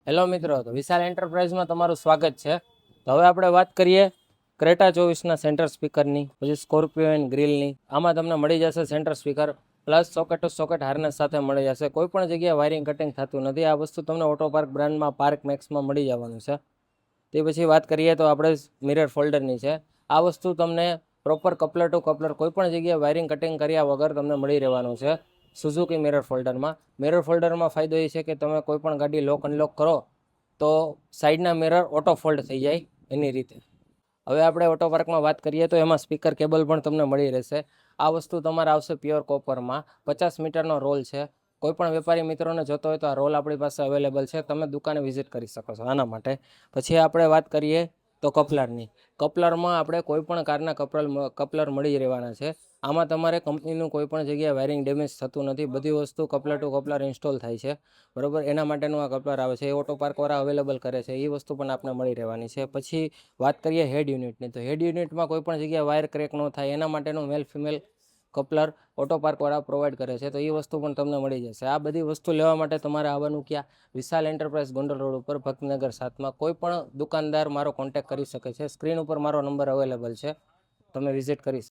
Hello મિત્રો, તો વિશાલ એન્ટરપ્રાઇઝમાં તમારું સ્વાગત છે. તો હવે આપણે વાત કરીએ ક્રેટા 24ના સેન્ટર સ્પીકરની, પછી સ્કોર્પિયો એન્ડ ગ્રીલની. આમાં તમને મળી જશે centre speaker plus socket to socket harness સાથે મળી જશે. કોઈ પણ જગ્યાએ વાયરિંગ કટિંગ થતું નથી. આ વસ્તુ તમને ઓટો પાર્ક બ્રાન્ડમાં પાર્ક મેક્સમાં મળી જવાનું છે. તે પછી વાત કરીએ તો આપણે મિરર ફોલ્ડરની છે. આ વસ્તુ તમને પ્રોપર કપલર ટુ કપલર કોઈ પણ જગ્યાએ વાયરિંગ કટિંગ કર્યા વગર તમને મળી રહેવાનું છે સુઝુકી મિરર ફોલ્ડરમાં. મિરર ફોલ્ડરમાં ફાયદો એ છે કે તમે કોઈ પણ ગાડી લોક અનલોક કરો તો સાઈડના મિરર ઓટો ફોલ્ડ થઈ જાય એની રીતે. હવે આપણે ઓટો પાર્કમાં વાત કરીએ તો એમાં સ્પીકર કેબલ પણ તમને મળી રહેશે. આ વસ્તુ તમારે આવશે પ્યોર કોપરમાં. 50 મીટરનો રોલ છે. કોઈ પણ વેપારી મિત્રોને જોતો હોય તો આ રોલ આપણી પાસે અવેલેબલ છે. તમે દુકાને વિઝિટ કરી શકો છો આના માટે. પછી આપણે વાત કરીએ તો કપલરની. કપલરમાં આપણે કોઈ પણ કારના કપલર મળી રહેવાના છે. આમાં તમારે કંપનીનું કોઈ પણ જગ્યાએ વાયરિંગ ડેમેજ થતું નથી. બધી વસ્તુ કપલર ટુ કપલર ઇન્સ્ટોલ થાય છે, બરોબર. એના માટેનું આ કપલર આવે છે. એ ઓટો પાર્કવાળા અવેલેબલ કરે છે. એ વસ્તુ પણ આપને મળી રહેવાની છે. પછી વાત કરીએ હેડ યુનિટની. તો હેડ યુનિટમાં કોઈ પણ જગ્યાએ વાયર ક્રેક ન થાય એના માટેનું મેલ ફિમેલ કપલર ઓટો પાર્કવાળા પ્રોવાઈડ કરે છે. તો એ વસ્તુ પણ તમને મળી જશે. આ બધી વસ્તુ લેવા માટે તમારે આવવાનું ક્યાં? વિશાલ એન્ટરપ્રાઇઝ ગોંડલ રોડ ઉપર ભક્તિનગર 7માં. કોઈ પણ દુકાનદાર મારો કોન્ટેક્ટ કરી શકે છે. સ્ક્રીન ઉપર મારો નંબર અવેલેબલ છે, તમે વિઝિટ કરી શકો.